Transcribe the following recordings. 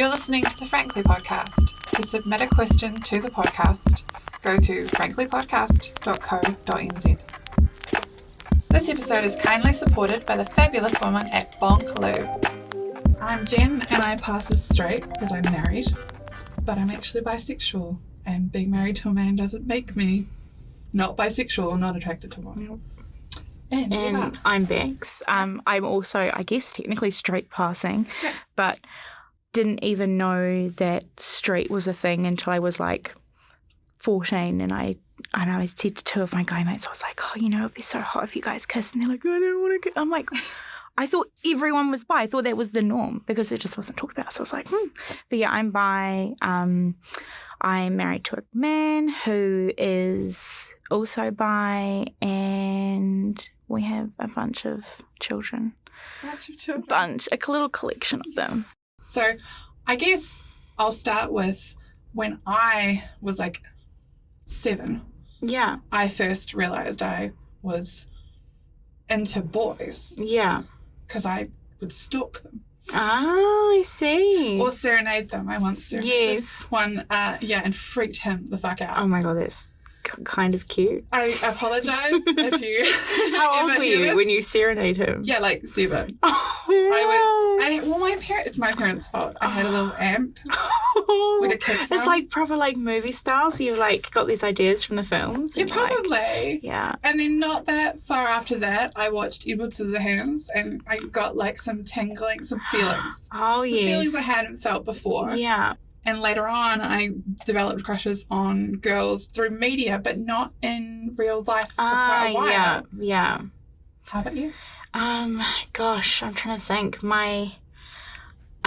You're listening to the Frankly Podcast. To submit a question to the podcast, go to franklypodcast.co.nz. This episode is kindly supported by the fabulous woman at Bonk Lube. I'm Jen and I pass as straight because I'm married, but I'm actually bisexual, and being married to a man doesn't make me not bisexual or not attracted to one. And I'm Bex. I'm also, I guess, technically straight passing, but didn't even know that straight was a thing until I was like 14, and I said to two of my guy mates, I was like, oh, you know, it'd be so hot if you guys kiss, and they're like, oh, I don't want to kiss. I'm like, I thought everyone was bi. I thought that was the norm because it just wasn't talked about. So I was like, But yeah, I'm bi. I'm married to a man who is also bi, and we have a bunch of children. A little collection of them. So I guess I'll start with when I was like 7. Yeah. I first realised I was into boys. Yeah. Because I would stalk them. Oh, I see. Or serenade them. I once serenaded one, and freaked him the fuck out. Oh my God, that's kind of cute. I apologise if you... How old were you when you serenade him? Yeah, like 7. Oh, yeah. It's my parents' fault. I had a little amp with a kid's It's like proper like movie style, so you've like got these ideas from the films. Yeah, probably. Yeah. And then not that far after that, I watched Edward Scissorhands and I got like some tingling, some feelings. Oh, yes. Feelings I hadn't felt before. Yeah. And later on, I developed crushes on girls through media, but not in real life for quite a while. Yeah. How about you? Gosh, I'm trying to think. I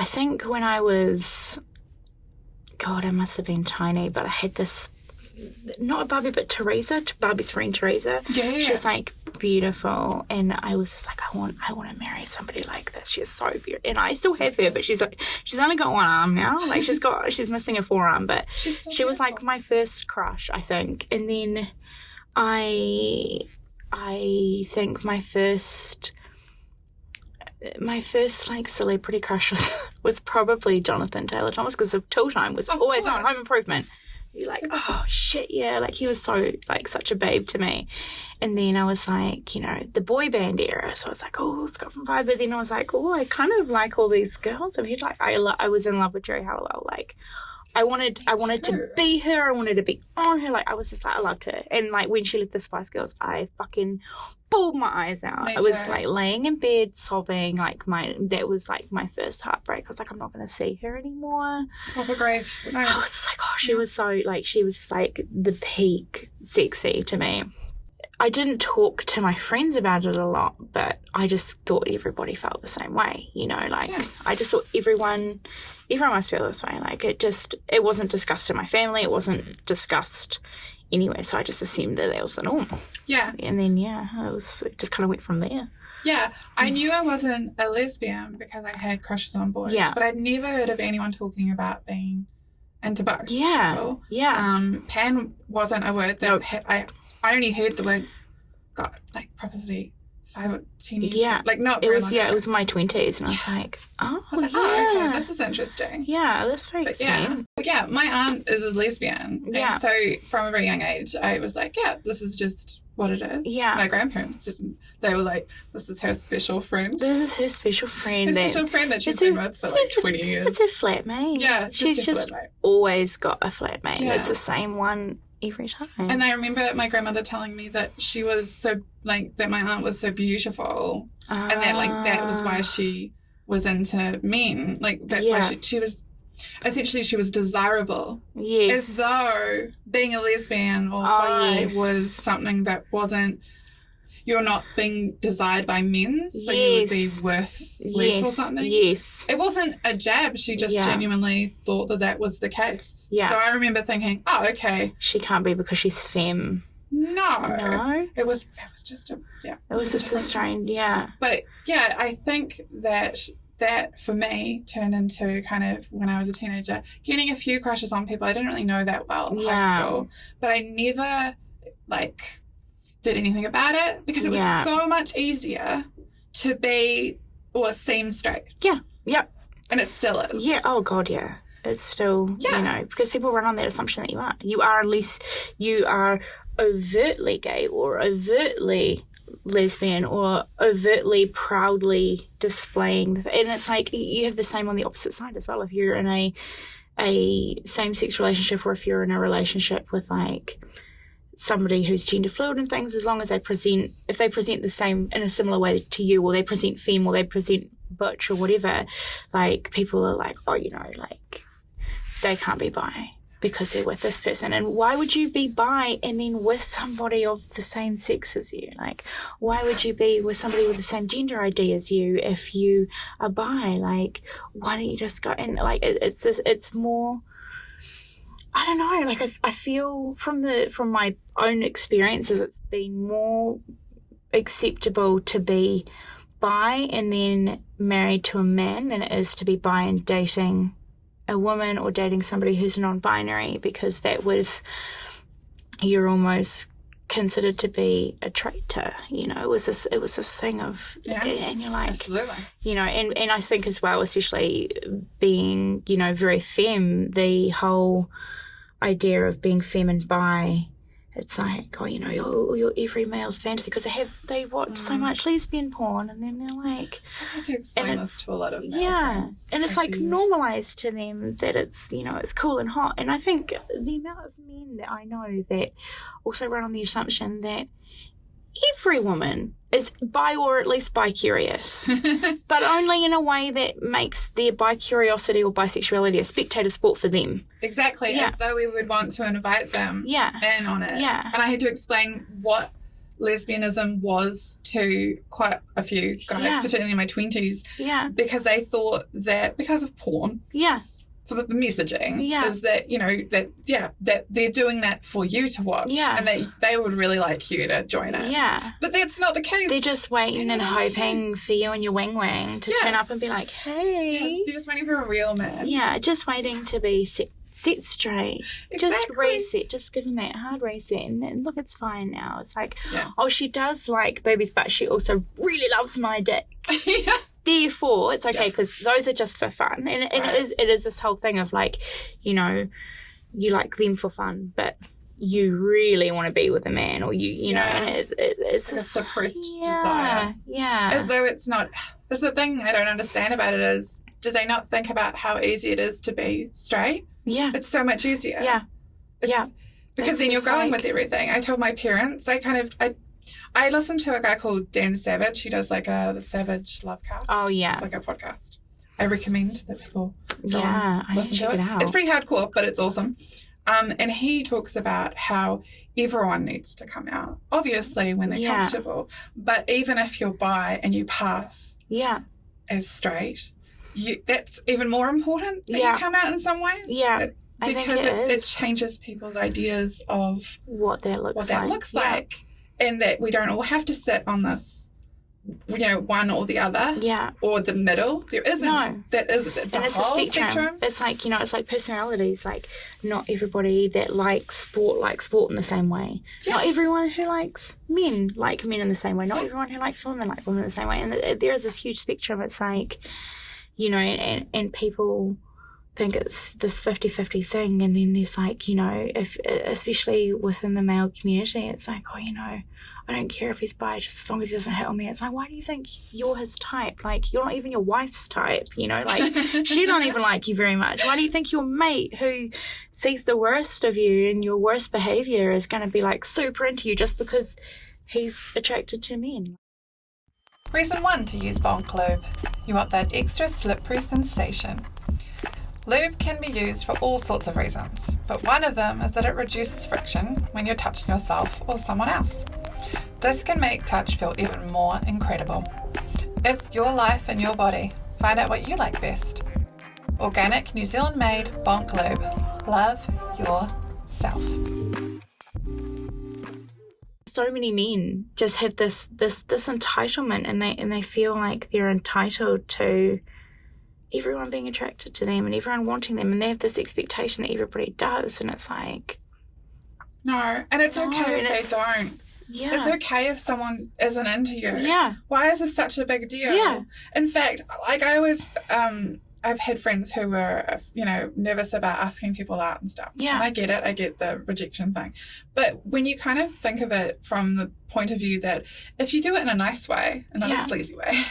think when I was, God, I must have been tiny, but I had this, not a Barbie, but Barbie's friend Teresa. Yeah. She's like beautiful, and I was just like, I want to marry somebody like this. She's so beautiful, and I still have her, but she's only got one arm now. Like she's missing a forearm, but she was like my first crush, I think. And then I think my first like celebrity crush was probably Jonathan Taylor Thomas, because Tool Time was always on Home Improvement. You're like, oh shit, yeah, like he was so like such a babe to me. And then I was like, you know, the boy band era, so I was like, oh, Scott from Five. But then I was like, oh, I kind of like all these girls. And I was in love with Jerry Halliwell. Like I wanted to be her. I wanted to be on her. Like I was just like, I loved her. And like when she left the Spice Girls, I fucking bawled my eyes out. I was like laying in bed sobbing. That was like my first heartbreak. I was like, I'm not going to see her anymore. Proper grave. No. I was just like, oh, she was so like, she was just like the peak sexy to me. I didn't talk to my friends about it a lot, but I just thought everybody felt the same way, you know, like I just thought everyone must feel this way. Like it wasn't discussed in my family. It wasn't discussed anywhere. So I just assumed that was the norm. Yeah. And then, it just kind of went from there. Yeah. I knew I wasn't a lesbian because I had crushes on boys. Yeah. But I'd never heard of anyone talking about being into both. Yeah. People. Yeah. Pan wasn't a word that I only heard the word, God, like probably 5 or 10 years ago. Like not very long ago. It was my 20s, and I was like, okay, this is interesting. Yeah, this makes sense. Yeah, my aunt is a lesbian. Yeah. And so from a very young age, I was like, yeah, this is just what it is. Yeah. My grandparents didn't. They were like, this is her special friend. This is her special friend. Her special friend that she's been with for like 20 years. It's her flatmate. Yeah, she's just always got a flatmate. Yeah. It's the same one every time. And I remember my grandmother telling me that she was so, like, that my aunt was so beautiful. And that, like, that was why she was into men. Like, that's why she was, essentially she was desirable. Yes. As though being a lesbian or bi was something that wasn't, you're not being desired by men, so you would be worth less or something. Yes. It wasn't a jab. She just genuinely thought that was the case. Yeah. So I remember thinking, oh, okay. She can't be because she's femme. No. It was just a, It was just a strange, But, yeah, I think that for me turned into kind of, when I was a teenager, getting a few crushes on people I didn't really know that well in high school. But I never, like, did anything about it because it was so much easier to be or seem straight. Yeah. Yep. And it still is. Yeah, oh God, yeah. It's still, you know, because people run on that assumption that you are. You are unless you are overtly gay or overtly lesbian or overtly proudly displaying. And it's like you have the same on the opposite side as well. If you're in a same-sex relationship or if you're in a relationship with like somebody who's gender fluid and things, as long as if they present the same in a similar way to you, or they present femme, or they present butch or whatever, like people are like, oh, you know, like they can't be bi because they're with this person. And why would you be bi and then with somebody of the same sex as you? Like, why would you be with somebody with the same gender ID as you if you are bi? Like, why don't you just go and like it's more, I don't know, like I feel from my own experiences, it's been more acceptable to be bi and then married to a man than it is to be bi and dating a woman or dating somebody who's non-binary, because that was, you're almost considered to be a traitor, you know. It was this thing of, and you're like, absolutely, you know, and I think as well, especially being, you know, very femme, the whole idea of being femme and bi, it's like, oh, you know, you're every male's fantasy, because they watch so much lesbian porn, and then they're like, I had to explain this to a lot of male friends. And it's like normalized to them that it's, you know, it's cool and hot. And I think the amount of men that I know that also run on the assumption that every woman is bi or at least bi-curious, but only in a way that makes their bi-curiosity or bisexuality a spectator sport for them. Exactly, as though we would want to invite them in on it. Yeah. And I had to explain what lesbianism was to quite a few guys, particularly in my 20s, because they thought that because of porn, for the messaging is that, you know, that they're doing that for you to watch, and they would really like you to join it. But that's not the case. They're just waiting and hoping for you and your wing to turn up and be like, hey. You're just waiting for a real man. Yeah, just waiting to be set straight. Exactly. Just reset. Just give them that hard reset. And look, it's fine now. It's like, oh, she does like boobies, but she also really loves my dick. Therefore, it's okay because those are just for fun. And it is this whole thing of like, you know, you like them for fun, but you really want to be with a man, or you know, and it's like a suppressed desire. Yeah. As though it's not. That's the thing I don't understand about it is, do they not think about how easy it is to be straight? Yeah. It's so much easier. Yeah. Because then you're going with everything. I told my parents, I listened to a guy called Dan Savage. He does like the Savage Lovecast. Oh, yeah. It's like a podcast. I recommend that people listen to it out. It's pretty hardcore, but it's awesome. And he talks about how everyone needs to come out, obviously, when they're comfortable. But even if you're bi and you pass as straight, that's even more important that you come out in some ways. Yeah. Because it changes people's ideas of what that looks like. And that we don't all have to sit on this, you know, one or the other. Yeah. Or the middle. There isn't. No. That isn't. It's a spectrum. It's like, you know, it's like personalities. Like, not everybody that likes sport in the same way. Yeah. Not everyone who likes men like men in the same way. Not everyone who likes women like women in the same way. And there is this huge spectrum. It's like, you know, and people think it's this 50-50 thing, and then there's like, you know, if especially within the male community, it's like, oh, you know, I don't care if he's bi, just as long as he doesn't hit on me. It's like, why do you think you're his type? Like, you're not even your wife's type, you know, like she don't even like you very much. Why do you think your mate who sees the worst of you and your worst behavior is going to be like super into you just because he's attracted to men? Reason 1 to use Bonk Lube. You want that extra slippery sensation. Lube can be used for all sorts of reasons, but one of them is that it reduces friction when you're touching yourself or someone else. This can make touch feel even more incredible. It's your life and your body. Find out what you like best. Organic, New Zealand made Bonk Lube. Love yourself. So many men just have this entitlement, and they feel like they're entitled to everyone being attracted to them and everyone wanting them, and they have this expectation that everybody does, and it's like, no, and it's okay if they don't. Yeah. It's okay if someone isn't into you. Yeah. Why is this such a big deal? Yeah. In fact, like I was I've had friends who were, nervous about asking people out and stuff. Yeah. And I get it. I get the rejection thing. But when you kind of think of it from the point of view that if you do it in a nice way and not a sleazy way,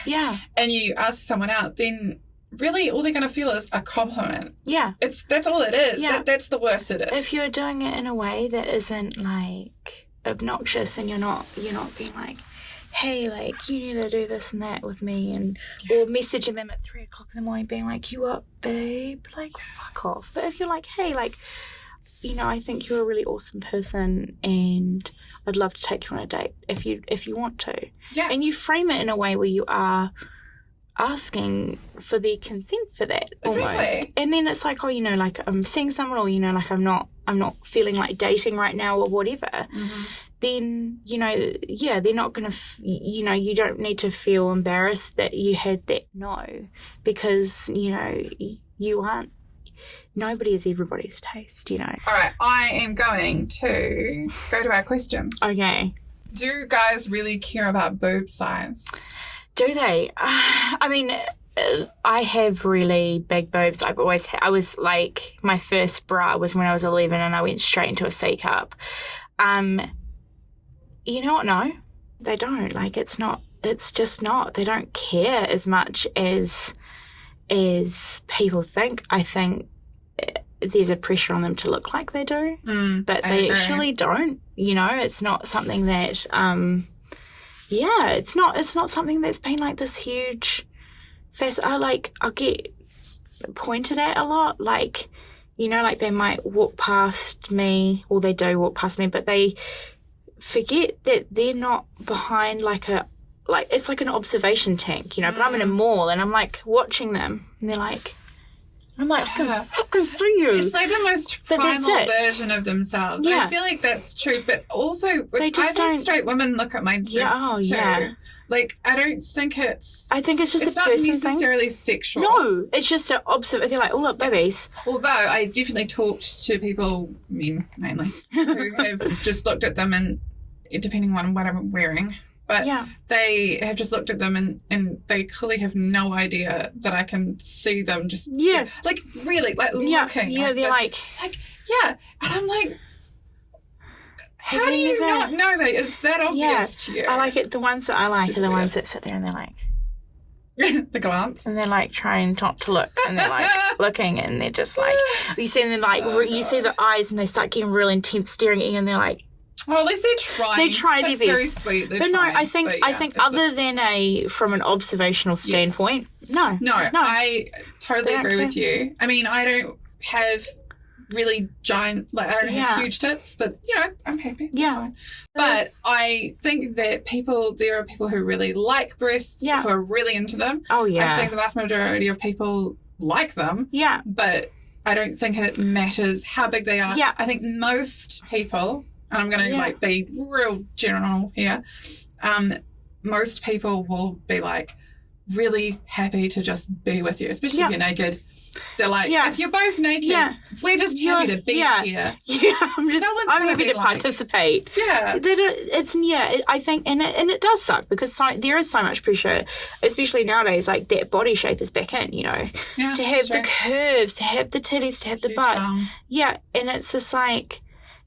and you ask someone out, then really all they're going to feel is a compliment. Yeah. That's all it is. Yeah. That's the worst it is. If you're doing it in a way that isn't, like, obnoxious and you're not being like, hey, like, you need to do this and that with me, and or messaging them at 3 o'clock in the morning being like, you up, babe? Like, fuck off. But if you're like, hey, like, I think you're a really awesome person and I'd love to take you on a date if you want to. Yeah. And you frame it in a way where you are asking for their consent for that almost. Exactly. And then it's like, like I'm seeing someone, or like I'm not feeling like dating right now or whatever. Mm-hmm. Then they're not gonna you don't need to feel embarrassed that you had that no, because you aren't, nobody is everybody's taste. All right, I am going to go to our questions. Okay. Do guys really care about boob size? Do they? I mean, I have really big boobs. I was like, my first bra was when I was 11 and I went straight into a C cup. You know what? No, they don't. Like, it's just not. They don't care as much as people think. I think there's a pressure on them to look like they do, but they actually don't. It's not something that, it's not something that's been like this huge I'll get pointed at a lot, like, like they might walk past me, or they do walk past me, but they forget that they're not behind it's like an observation tank, but I'm in a mall and I'm like watching them and they're like, I'm like, I can fucking see you. It's like the most primal version of themselves. Yeah. I feel like that's true, but also I've had straight women look at my breasts too. Yeah. Like, I don't think it's... I think it's just a person thing. It's not necessarily sexual. No, it's just an observation. They're like, oh, look, babies. Although I definitely talked to people, men mainly, who have just looked at them and, depending on what I'm wearing, but they have just looked at them and they clearly have no idea that I can see them just... Yeah. Like, really, like, looking. Yeah, they're like... And I'm like... How do you not know that? It's that obvious to you. I like it. The ones that I like are the ones that sit there and they're like... the glance. And they're like trying not to look. And they're like looking and they're just like... You see them like... you see the eyes and they start getting real intense staring at you and they're like... Well, at least they're trying. They try their best. Very sweet. They're but trying, no, I think other than from an observational standpoint, no. I totally agree with you. I mean, I don't have really giant, like, I don't have huge tits, but, I'm happy. Yeah. Fine. But I think that there are people who really like breasts, who are really into them. Oh, yeah. I think the vast majority of people like them. Yeah. But I don't think it matters how big they are. Yeah. I think most people... And I'm going to be real general here. Most people will be like really happy to just be with you, especially if you're naked. They're like, if you're both naked, we're just happy to be here. Yeah, I'm happy to participate. Yeah, I think, and it does suck because there is so much pressure, especially nowadays. Like, that body shape is back in, to have the curves, to have the titties, to have the butt. Yeah, and it's just like.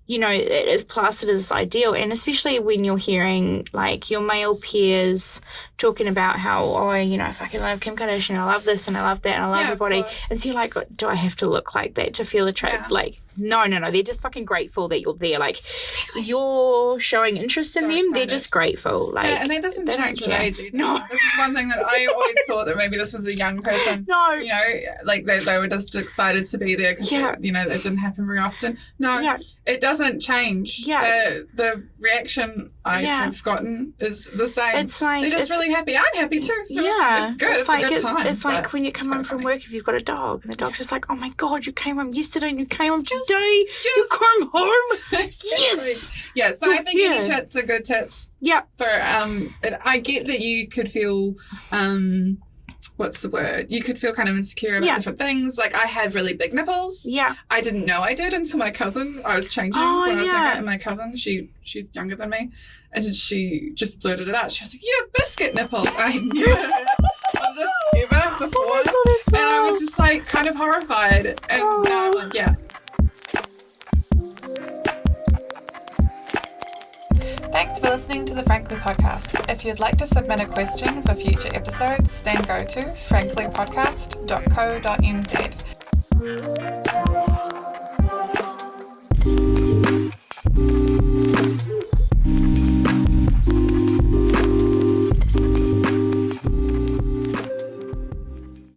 It is plastered as ideal, and especially when you're hearing like your male peers talking about how, I fucking love Kim Kardashian, I love this and I love that and I love her body, and so you're like, do I have to look like that to feel attracted? Yeah. Like, no, they're just fucking grateful that you're there. Like, you're showing interest in them. Excited. They're just grateful. Like, and that doesn't change with age either. No, this is one thing that I always thought that maybe this was a young person. No, like they were just excited to be there because that didn't happen very often. No, it doesn't change. Yeah, the reaction I have gotten is the same. It's like they're just really happy. I'm happy too. So it's good. It's like a good time. It's like when you come home from work, if you've got a dog, and the dog's just like, oh my god, you came home yesterday and you came home today. You come home. Yes. Yeah. So I think any tits are good tits. Yeah. For I get that you could feel what's the word? You could feel kind of insecure about different things. Like, I have really big nipples. Yeah. I didn't know I did until my cousin. I was changing when I was younger, and my cousin, she's younger than me, and she just blurted it out. She was like, "You have biscuit nipples." I never heard of this ever before. Oh my god, that's And I was just like kind of horrified. And now I'm like, yeah. Thanks for listening to the Frankly Podcast. If you'd like to submit a question for future episodes, then go to franklypodcast.co.nz.